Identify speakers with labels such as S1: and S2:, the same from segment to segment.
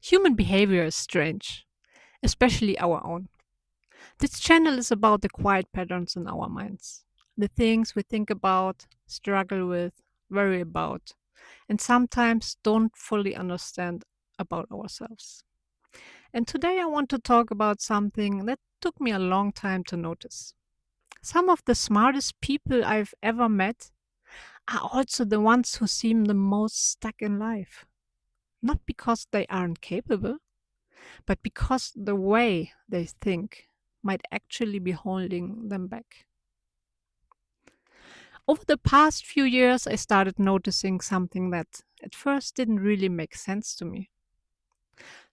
S1: Human behavior is strange, especially our own. This channel is about the quiet patterns in our minds, the things we think about, struggle with, worry about, and sometimes don't fully understand about ourselves. And today I want to talk about something that took me a long time to notice. Some of the smartest people I've ever met are also the ones who seem the most stuck in life. Not because they aren't capable, but because the way they think might actually be holding them back. Over the past few years, I started noticing something that at first didn't really make sense to me.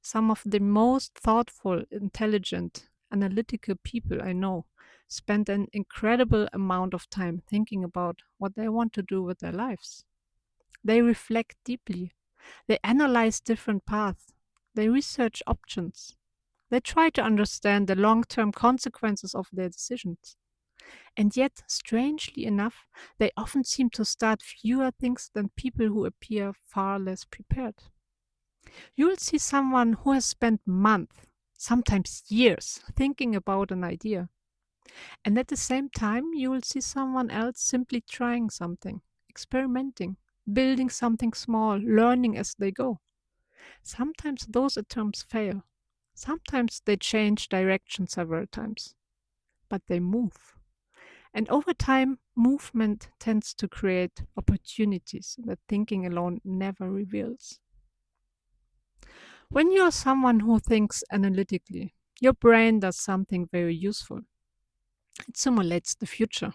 S1: Some of the most thoughtful, intelligent, analytical people I know spend an incredible amount of time thinking about what they want to do with their lives. They reflect deeply, they analyze different paths, they research options, they try to understand the long term consequences of their decisions. And yet, strangely enough, they often seem to start fewer things than people who appear far less prepared. You will see someone who has spent months, sometimes years, thinking about an idea. And at the same time, you will see someone else simply trying something, experimenting, building something small, learning as they go. Sometimes those attempts fail. Sometimes they change direction several times, but they move. And over time, movement tends to create opportunities that thinking alone never reveals. When you are someone who thinks analytically, your brain does something very useful. It simulates the future.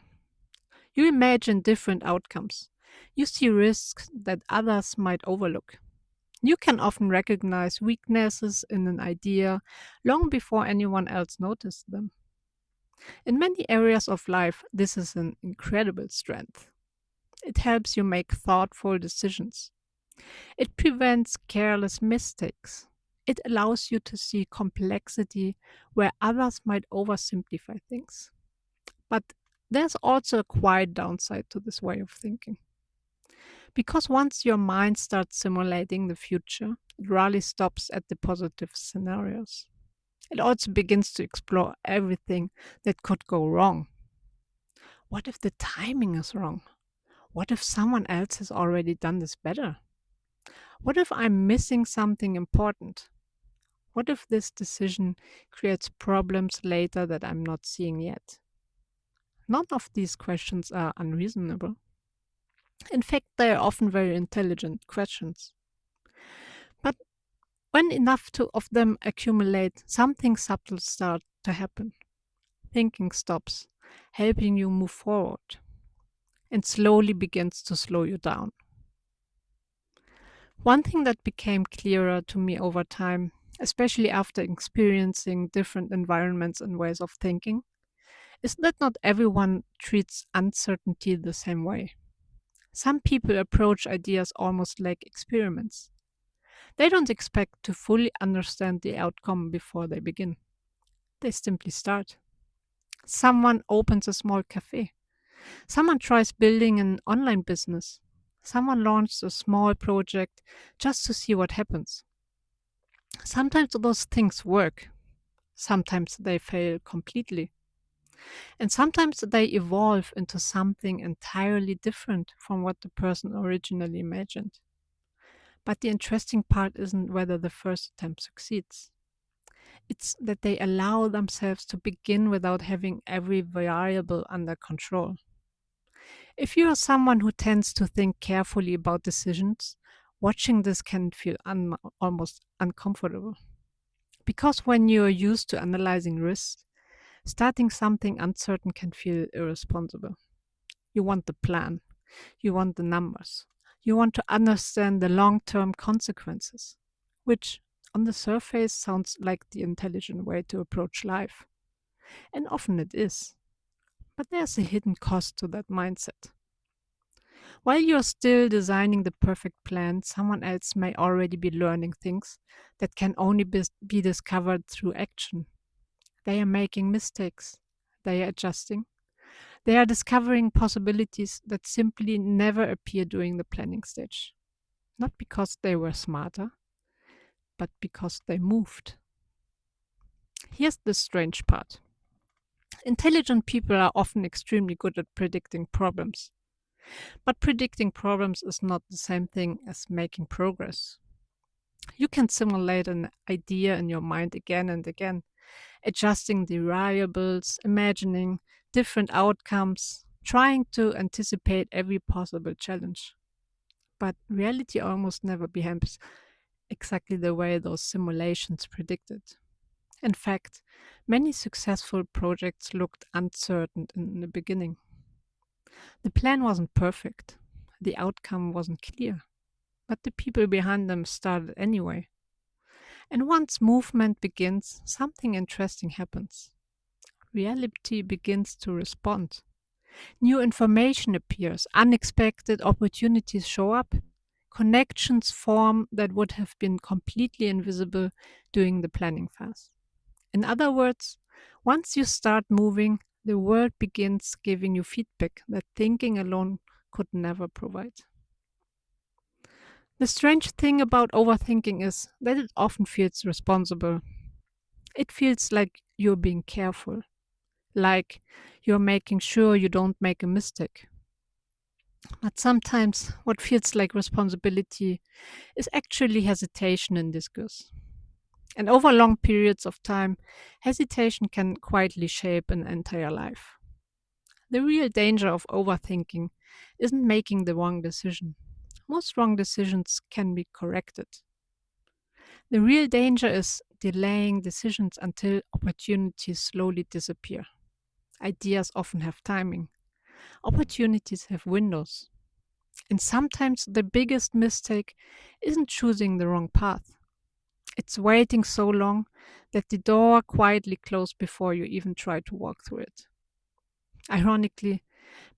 S1: You imagine different outcomes. You see risks that others might overlook. You can often recognize weaknesses in an idea long before anyone else noticed them. In many areas of life, this is an incredible strength. It helps you make thoughtful decisions. It prevents careless mistakes. It allows you to see complexity where others might oversimplify things. But there's also a quiet downside to this way of thinking. Because once your mind starts simulating the future, it rarely stops at the positive scenarios. It also begins to explore everything that could go wrong. What if the timing is wrong? What if someone else has already done this better? What if I'm missing something important? What if this decision creates problems later that I'm not seeing yet? None of these questions are unreasonable. In fact, they are often very intelligent questions. But when of them accumulate, something subtle starts to happen. Thinking stops, helping you move forward, and slowly begins to slow you down. One thing that became clearer to me over time, especially after experiencing different environments and ways of thinking, is that not everyone treats uncertainty the same way. Some people approach ideas almost like experiments. They don't expect to fully understand the outcome before they begin. They simply start. Someone opens a small cafe. Someone tries building an online business. Someone launches a small project just to see what happens. Sometimes those things work. Sometimes they fail completely. And sometimes they evolve into something entirely different from what the person originally imagined. But the interesting part isn't whether the first attempt succeeds. It's that they allow themselves to begin without having every variable under control. If you are someone who tends to think carefully about decisions, watching this can feel almost uncomfortable. Because when you're used to analyzing risks, starting something uncertain can feel irresponsible. You want the plan, you want the numbers, you want to understand the long term consequences, which on the surface sounds like the intelligent way to approach life. And often it is. But there's a hidden cost to that mindset. While you're still designing the perfect plan, someone else may already be learning things that can only be discovered through action. They are making mistakes. They are adjusting. They are discovering possibilities that simply never appear during the planning stage. Not because they were smarter, but because they moved. Here's the strange part. Intelligent people are often extremely good at predicting problems. But predicting problems is not the same thing as making progress. You can simulate an idea in your mind again and again, adjusting the variables, imagining different outcomes, trying to anticipate every possible challenge. But reality almost never behaves exactly the way those simulations predicted. In fact, many successful projects looked uncertain in the beginning. The plan wasn't perfect, the outcome wasn't clear, but the people behind them started anyway. And once movement begins, something interesting happens. Reality begins to respond. New information appears, unexpected opportunities show up, connections form that would have been completely invisible during the planning phase. In other words, once you start moving, the world begins giving you feedback that thinking alone could never provide. The strange thing about overthinking is that it often feels responsible. It feels like you're being careful, like you're making sure you don't make a mistake. But sometimes what feels like responsibility is actually hesitation in discourse. And over long periods of time, hesitation can quietly shape an entire life. The real danger of overthinking isn't making the wrong decision. Most wrong decisions can be corrected. The real danger is delaying decisions until opportunities slowly disappear. Ideas often have timing, opportunities have windows. And sometimes the biggest mistake isn't choosing the wrong path. It's waiting so long that the door quietly closed before you even try to walk through it. Ironically,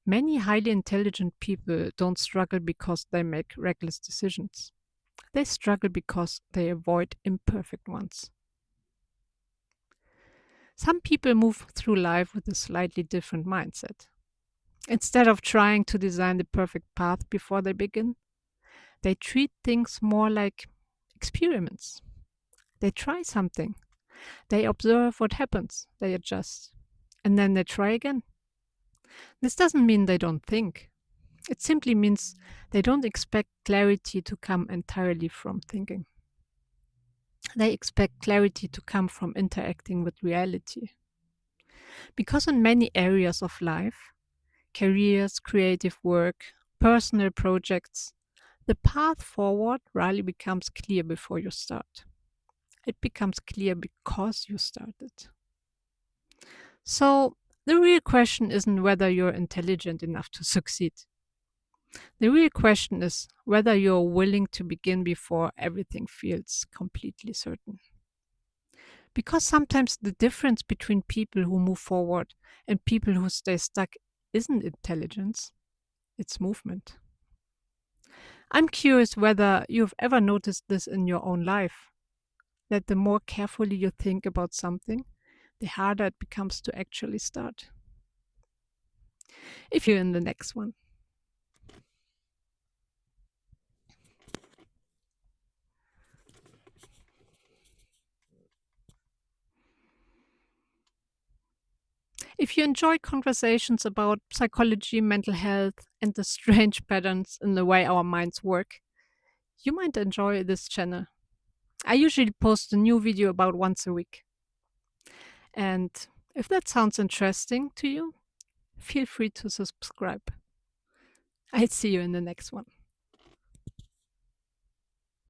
S1: many highly intelligent people don't struggle because they make reckless decisions. They struggle because they avoid imperfect ones. Some people move through life with a slightly different mindset. Instead of trying to design the perfect path before they begin, they treat things more like experiments. They try something, they observe what happens, they adjust, and then they try again. This doesn't mean they don't think. It simply means they don't expect clarity to come entirely from thinking. They expect clarity to come from interacting with reality. Because in many areas of life, careers, creative work, personal projects, the path forward rarely becomes clear before you start. It becomes clear because you started. So, the real question isn't whether you're intelligent enough to succeed. The real question is whether you're willing to begin before everything feels completely certain. Because sometimes the difference between people who move forward and people who stay stuck isn't intelligence, it's movement. I'm curious whether you've ever noticed this in your own life, that the more carefully you think about something, the harder it becomes to actually start. If you're in the next one. If you enjoy conversations about psychology, mental health, and the strange patterns in the way our minds work, you might enjoy this channel. I usually post a new video about once a week. And if that sounds interesting to you, feel free to subscribe. I'll see you in the next one.